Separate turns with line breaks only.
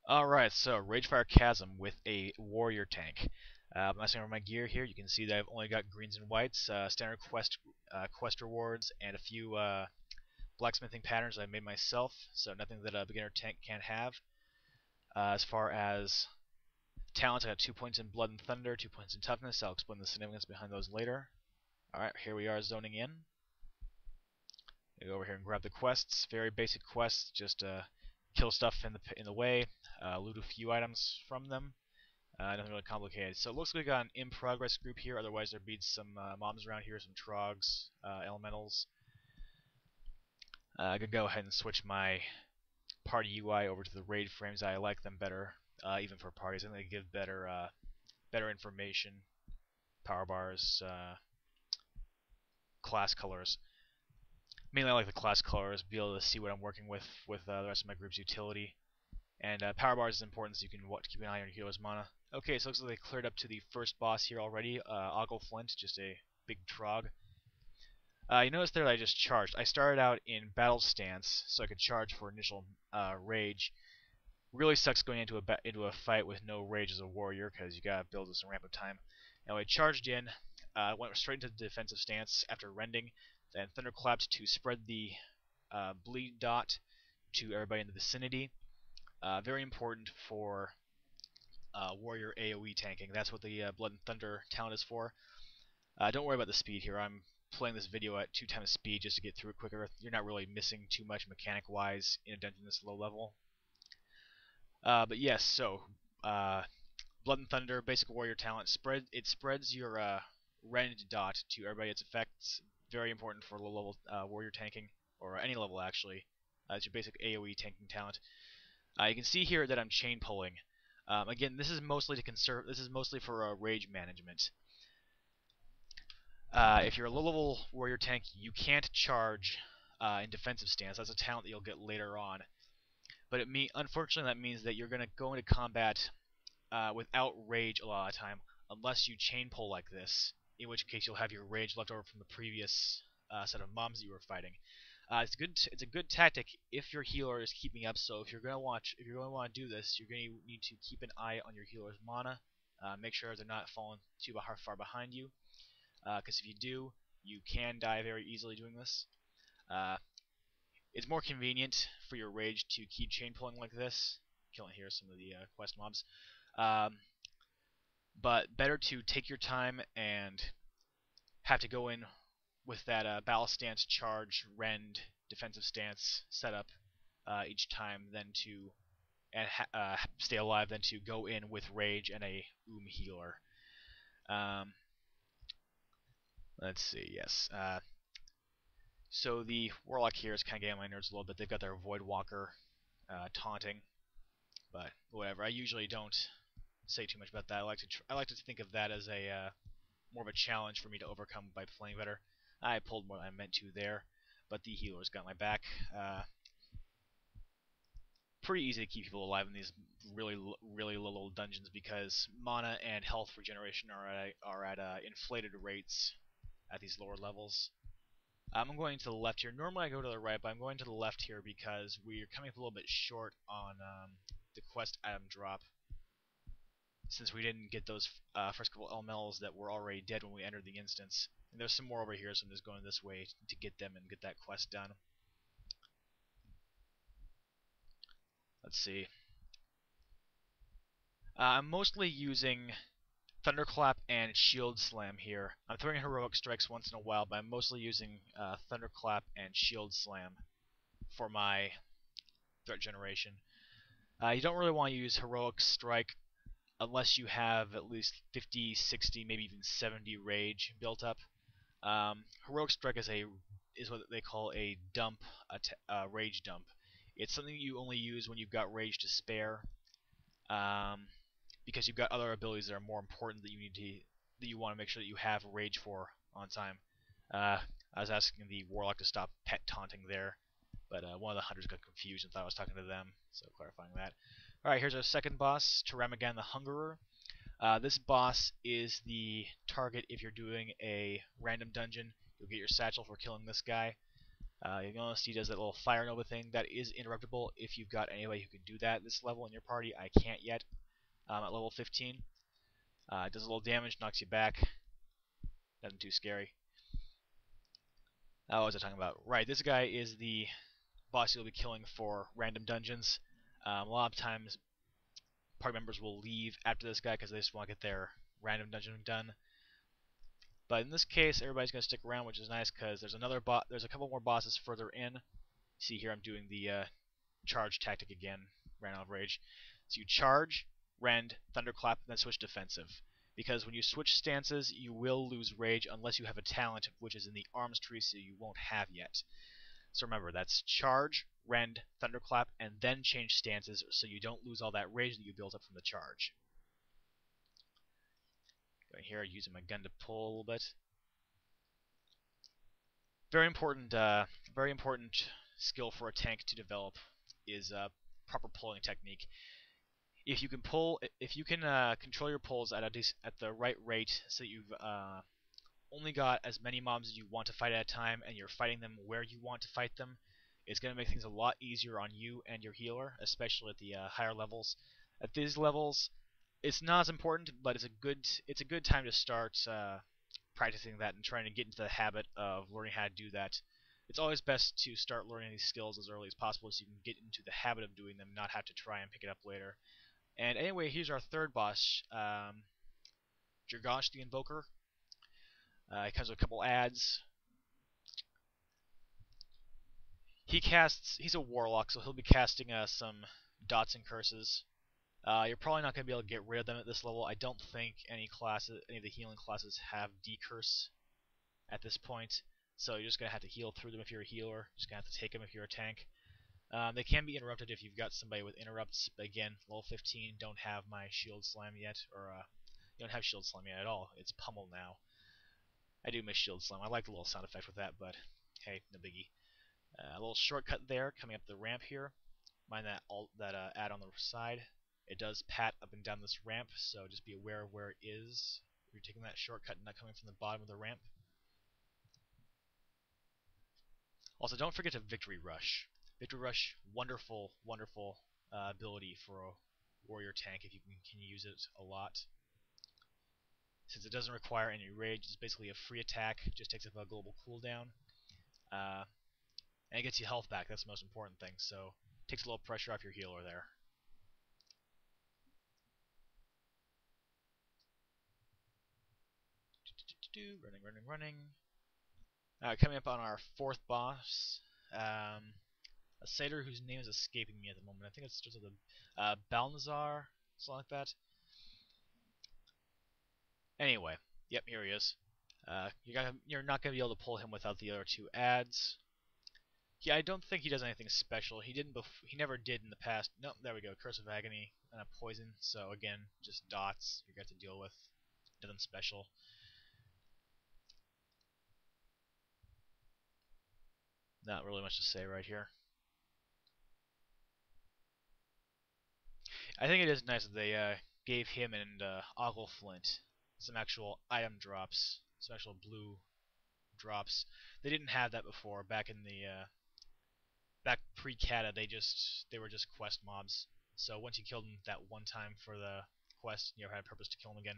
Alright, so Ragefire Chasm with a warrior tank. Messing over my gear here, you can see that I've only got greens and whites, standard quest rewards, and a few blacksmithing patterns I made myself, so nothing that a beginner tank can't have. As far as talents, I got 2 points in Blood and Thunder, 2 points in Toughness. I'll explain the significance behind those later. Alright, here we are zoning in. Go over here and grab the quests. Very basic quests, just kill stuff in the way, loot a few items from them. Nothing really complicated. So it looks like we got an in progress group here. Otherwise, there'd be some mobs around here, some trogs, elementals. I could go ahead and switch my party UI over to the raid frames. I like them better, even for parties. I think they give better information, power bars, class colors. Mainly, I like the class colors. Be able to see what I'm working with the rest of my group's utility. And power bars is important, so you can keep an eye on your healer's mana. Okay, so it looks like they cleared up to the first boss here already. Flint, just a big trog. You notice there that I just charged. I started out in battle stance, so I could charge for initial rage. Really sucks going into a fight with no rage as a warrior, because you gotta build some ramp of time. Now I charged in, went straight into the defensive stance after rending, then thunderclapped to spread the bleed dot to everybody in the vicinity. Very important for warrior AoE tanking. That's what the Blood and Thunder talent is for. Don't worry about the speed here. I'm playing this video at 2 times speed just to get through it quicker. You're not really missing too much mechanic-wise in a dungeon this low level. But yes, so Blood and Thunder, basic warrior talent. It spreads your rend dot to everybody its effects. Very important for low level warrior tanking, or any level actually. It's your basic AoE tanking talent. You can see here that I'm chain pulling. Again, this is mostly to conserve. This is mostly for rage management. If you're a low-level warrior tank, you can't charge in defensive stance. That's a talent that you'll get later on. But unfortunately, that means that you're going to go into combat without rage a lot of the time, unless you chain pull like this. In which case, you'll have your rage left over from the previous set of mobs that you were fighting. It's a good tactic if your healer is keeping up. So if you're going to want to do this, you're going to need to keep an eye on your healer's mana. Make sure they're not falling too far behind you. Because if you do, you can die very easily doing this. It's more convenient for your rage to keep chain pulling like this. Killing here some of the quest mobs. But better to take your time and have to go in with that battle stance, charge, rend, defensive stance setup each time than to stay alive than to go in with rage and a healer. Let's see, yes. So the Warlock here is kind of getting my nerves a little bit. They've got their Void Walker taunting, but whatever. I usually don't say too much about that. I like to think of that as a more of a challenge for me to overcome by playing better. I pulled more than I meant to there, but the healer's got my back. Pretty easy to keep people alive in these really low level dungeons because mana and health regeneration are at inflated rates at these lower levels. I'm going to the left here. Normally I go to the right, but I'm going to the left here because we're coming up a little bit short on the quest item drop, since we didn't get those first couple elementals that were already dead when we entered the instance. And there's some more over here, so I'm just going this way to get them and get that quest done. Let's see. I'm mostly using Thunderclap and Shield Slam here. I'm throwing Heroic Strikes once in a while, but I'm mostly using Thunderclap and Shield Slam for my threat generation. You don't really want to use Heroic Strike unless you have at least 50, 60, maybe even 70 rage built up. Heroic Strike is what they call a rage dump. It's something you only use when you've got rage to spare, because you've got other abilities that are more important that you want to make sure that you have rage for on time. I was asking the Warlock to stop pet taunting there, but one of the hunters got confused and thought I was talking to them, so clarifying that. Alright, here's our second boss, Tiramagan the Hungerer. This boss is the target if you're doing a random dungeon. You'll get your satchel for killing this guy. You notice he does that little fire nova thing that is interruptible if you've got anybody who can do that at this level in your party. I can't yet. At level 15. It does a little damage, knocks you back. Nothing too scary. What was I talking about? Right, this guy is the boss you'll be killing for random dungeons. A lot of times, party members will leave after this guy because they just want to get their random dungeon done. But in this case, everybody's going to stick around, which is nice because there's a couple more bosses further in. See here, I'm doing the charge tactic again. Ran out of rage. So you charge, rend, thunderclap, and then switch defensive. Because when you switch stances, you will lose rage unless you have a talent which is in the arms tree, so you won't have yet. So remember, that's charge, rend, thunderclap, and then change stances so you don't lose all that rage that you built up from the charge. Going here, using my gun to pull a little bit. Very important skill for a tank to develop is proper pulling technique. If you can control your pulls at the right rate, so you've only got as many mobs as you want to fight at a time, and you're fighting them where you want to fight them, it's going to make things a lot easier on you and your healer, especially at the higher levels. At these levels, it's not as important, but it's a good time to start practicing that and trying to get into the habit of learning how to do that. It's always best to start learning these skills as early as possible so you can get into the habit of doing them, not have to try and pick it up later. And anyway, here's our third boss, Shar'kon the Invoker. It comes with a couple ads. He's a warlock, so he'll be casting some dots and curses. You're probably not going to be able to get rid of them at this level. I don't think any of the healing classes have decurse at this point, so you're just going to have to heal through them if you're a healer. Just going to have to take them if you're a tank. They can be interrupted if you've got somebody with interrupts, but again, level 15 don't have my shield slam yet, or you don't have shield slam yet at all. It's pummel now. I do miss shield slam. I like the little sound effect with that, but hey, no biggie. A little shortcut there coming up the ramp here. Mind that ad on the side. It does pat up and down this ramp, so just be aware of where it is. If you're taking that shortcut and not coming from the bottom of the ramp. Also, don't forget to Victory Rush. Victory Rush, wonderful, wonderful ability for a warrior tank if you can use it a lot. Since it doesn't require any rage, it's basically a free attack, just takes up a global cooldown. And it gets you health back, that's the most important thing, so it takes a little pressure off your healer there. Running. Coming up on our fourth boss, a satyr whose name is escaping me at the moment. I think it's just the Balnazar, something like that. Anyway, yep, here he is. You're not going to be able to pull him without the other two ads. Yeah, I don't think he does anything special. He never did in the past. Nope, there we go. Curse of Agony and a poison. So again, just dots you got to deal with. Nothing special. Not really much to say right here. I think it is nice that they gave him and Ogleflint some actual item drops, some actual blue drops. They didn't have that before. Back in the back pre-Kata, they were just quest mobs. So once you killed them that one time for the quest, you never had a purpose to kill them again.